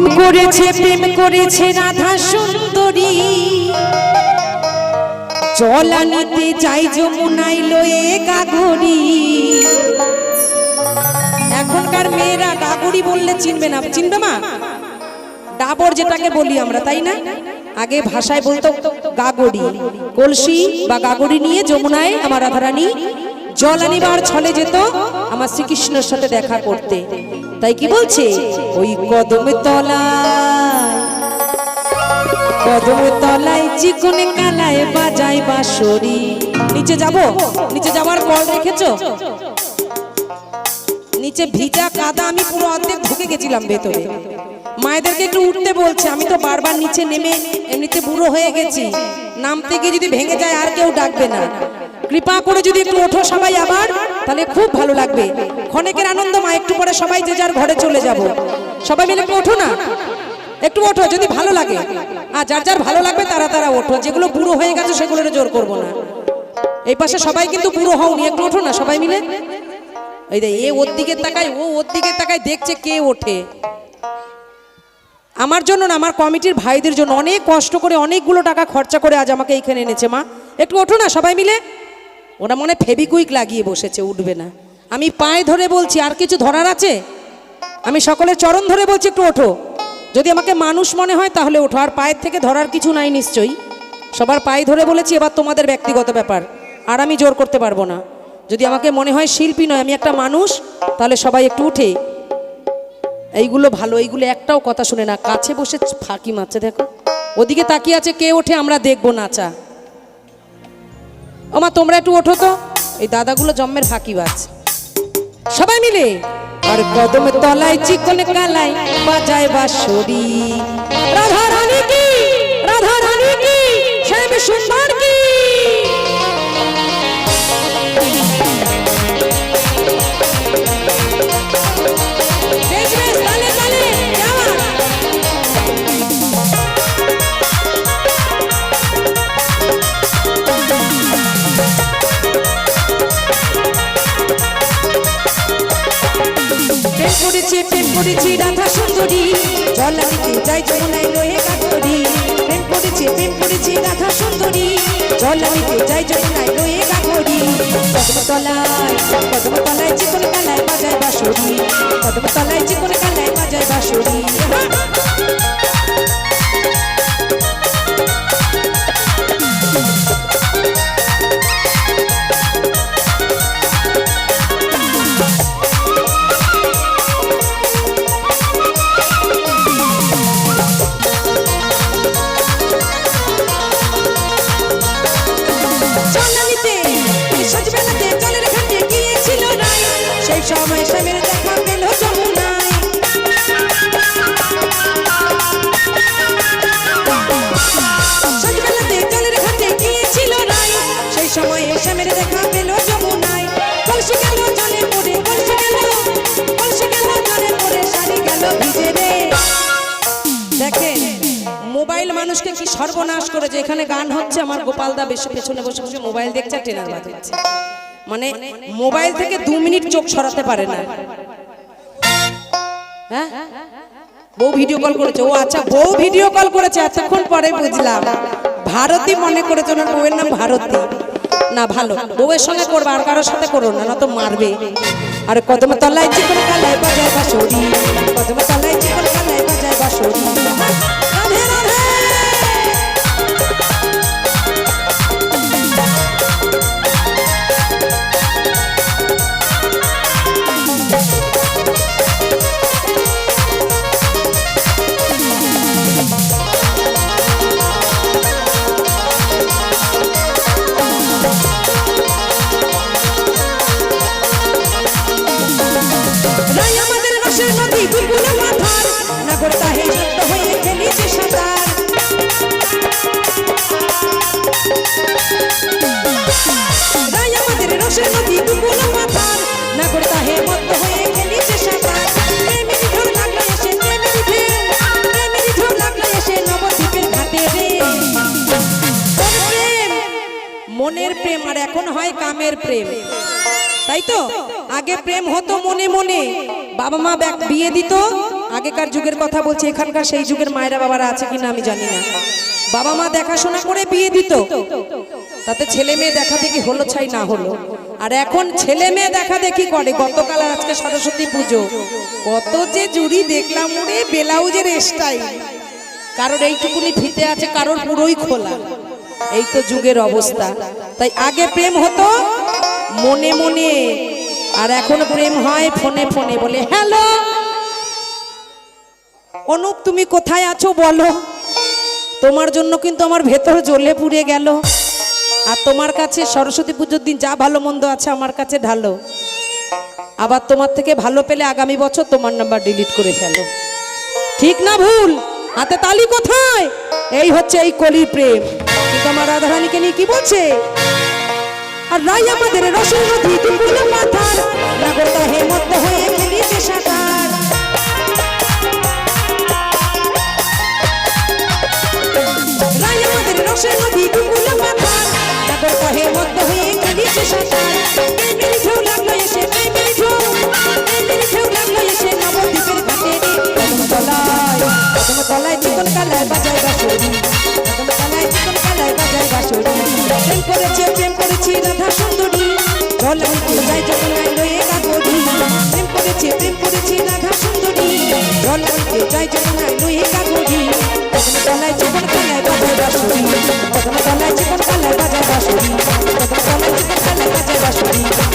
প্রেম করেছে রাধা সুন্দরী, জল আনিতে যাই যমুনাই লয়ে গাগরি। এখনকার মেয়েরা গাগরি বললে চিনবে না, চিনবে মা? ডাবর যেটাকে বলি আমরা, তাই না? আগে ভাষায় বলতো গাগরি। কলসি বা গাগরি নিয়ে যমুনায় আমার রাধারানী জল আনিবার ছলে যেত আমার শ্রীকৃষ্ণের সাথে দেখা করতে। তাই কি বলছে, ওই কদম তলায় চিকনে কালায় বাজায় বাঁশরি। নিচে যাব, নিচে যাওয়ার কল রেখেছো? নিচে ভিজা কাদা, আমি পুরো অর্ধেক ঢুকে গেছিলাম ভেতরে। মায়েদেরকে একটু উঠতে বলছে, আমি তো বারবার নিচে নেমে এমনিতে বুড়ো হয়ে গেছি, নামতে গিয়ে যদি ভেঙে যায় আর কেউ ডাকবে না। কৃপা করে যদি একটু ওঠো সবাই আবার, তাহলে খুব ভালো লাগবে। ক্ষণেকের আনন্দ মা, একটু পরে সবাই যে যার ঘরে চলে যাব। সবাই মিলে একটু ওঠো না, একটু ওঠো যদি ভালো লাগে। আর যার যার ভালো লাগবে তারা তারা ওঠো, যেগুলো বুড়ো হয়ে গেছে সেগুলোর জোর করবো না। এই পাশে সবাই কিন্তু বুড়ো হওনি, একটু ওঠো না সবাই মিলে। এই যে এ ওর দিকে তাকায়, ও ওর দিকে তাকায়, দেখছে কে ওঠে। আমার জন্য না, আমার কমিটির ভাইদের জন্য অনেক কষ্ট করে অনেকগুলো টাকা খরচা করে আজ আমাকে এইখানে এনেছে। মা একটু ওঠো না সবাই মিলে। ওরা মনে ফেবিকুইক লাগিয়ে বসেছে, উঠবে না। আমি পায়ে ধরে বলছি, আর কিছু ধরার আছে? আমি সকলের চরণ ধরে বলছি একটু ওঠো। যদি আমাকে মানুষ মনে হয় তাহলে ওঠো, আর পায়ের থেকে ধরার কিছু নাই নিশ্চয়ই। সবার পায়ে ধরে বলেছি, এবার তোমাদের ব্যক্তিগত ব্যাপার, আর আমি জোর করতে পারবো না। যদি আমাকে মনে হয় শিল্পী নয়, আমি একটা মানুষ, তাহলে সবাই একটু উঠে। এইগুলো ভালো, এইগুলো একটাও কথা শুনে না, কাছে বসে ফাঁকি মারছে। দেখো ওদিকে তাকিয়ে আছে, কে ওঠে আমরা দেখবো নাচা। ও মা তোমরা একটু ওঠো তো, এই দাদাগুলো জন্মের ফাঁকিবাজ। সবাই মিলে আর কদম তলায় চিকনে কালায় বাজায় বাঁশরি। রাধা রানী কি, রাধা রানী কি, শ্যাম সুন্দর কি। প্রেম করেছে রাধা সুন্দরী, জল আনিতে যাই যমুনায় লয়ে গাগরি। প্রেম করেছে রাধা সুন্দরী, জল আনিতে যাই যমুনায় লয়ে গাগরি। কদম তলায় চিকন কালায় বাজায় বাঁশরি, কদম তলায় চিকন কালায় বাজায় বাঁশরি। সময় শ্যামের দেখা পেল যমুনায়, সজবেলাতে জলের ঘাটে গিয়েছিল রাই। সেই সময় শ্যামের দেখা পেল যমুনায়। কলসি গেল জলে পড়ে, কলসি গেল জলে পড়ে, শাড়ি গেল ভিজে রে। দেখেন মোবাইল মানুষকে কি সর্বনাশ করেছে। এখানে গান হচ্ছে, আমার গোপালদা বেশি পেছনে বসে বসে মোবাইল দেখছে, ট্রেনার বাজাচ্ছে। মানে মোবাইল থেকে 2 মিনিট চোখ সরাতে পারে না। হ্যাঁ বউ ভিডিও কল করেছে, ও আচ্ছা বউ ভিডিও কল করেছে, এতক্ষণ পরে বুঝলাম। ভারতী মনে করেছে, ওনার বউয়ের নাম ভারতী। না ভালো, বউয়ের সঙ্গে করবে, আর কারোর সাথে করো না, না তো মারবে। আর কদম তলায় চিকন কালায় বাজায় বাঁশরি, কদম তলায় চিকন কালায় বাজায় বাঁশরি। রাধে রাধে। মনের প্রেম আর এখন হয় কামের প্রেম, তাই তো? আগে প্রেম হতো মনে মনে, বাবা মা বিয়ে দিত, আগেকার যুগের কথা বলছি, এখানকার সেই যুগের মায়েরা বাবারা আছে কিনা আমি জানি না। বাবা মা দেখাশোনা করে বিয়ে দিত, তাতে ছেলে মেয়ে দেখা দেখি হলো ছাই না হলো। আর এখন ছেলে মেয়ে দেখা দেখি করে। গতকাল আর আজকে সরস্বতী পুজো, কত যে জুড়ি দেখলাম ওরে ব্লাউজের স্টাইল, কারোর এইটুকুনি ফিতে আছে, কারোর পুরোই খোলা। এই তো যুগের অবস্থা। তাই আগে প্রেম হতো মনে মনে, আর এখন প্রেম হয় ফোনে ফোনে। বলে হ্যালো অনুপ তুমি কোথায় আছো বলো, তোমার জন্য কিন্তু আমার ভেতর জ্বলে পুড়ে গেল। আর তোমার কাছে সরস্বতী পুজোর দিন যা ভালো মন্দ আছে আমার কাছে ঢালো, আবার তোমার থেকে ভালো পেলে আগামী বছর তোমার নাম্বার ডিলিট করে ফেলো। ঠিক না ভুল? হাতে তালি কোথায়? এই হচ্ছে এই কলির প্রেম। কিন্তু আমার রাধারানীকে নিয়ে কি বলছে? আর রাই আমাদের রসের নদী দুপুর মাথার, নাগর হে মধ্য হয়ে খেলিছে সাঁতার। রাই আমাদের রসের নদী দুপুর মাথার, নাগর হে মধ্য হয়ে খেলিছে সাঁতার। মেরি ঢেউ লাগলো এসে, মেরি ঢেউ লাগলো এসে নবদ্বীপের ঘাটে রে। কদম তলায় চিকন কালায় বাজায় বাঁশরি, কদম তলায় চিকন কালায় বাজায় বাঁশরি। প্রেম করেছি রাধা সুন্দরী, জল বইতে যায় যমুনায় লয়ে কাকড়ি। প্রেম করেছি রাধা সুন্দরী, জল বইতে যায় যমুনায় লয়ে কাকড়ি। কদম তলায় চিকন কালায় বাজায় বাঁশরি, কদম তলায় চিকন কালায় বাজায় বাঁশরি, কদম তলায় চিকন কালায় বাজায় বাঁশরি।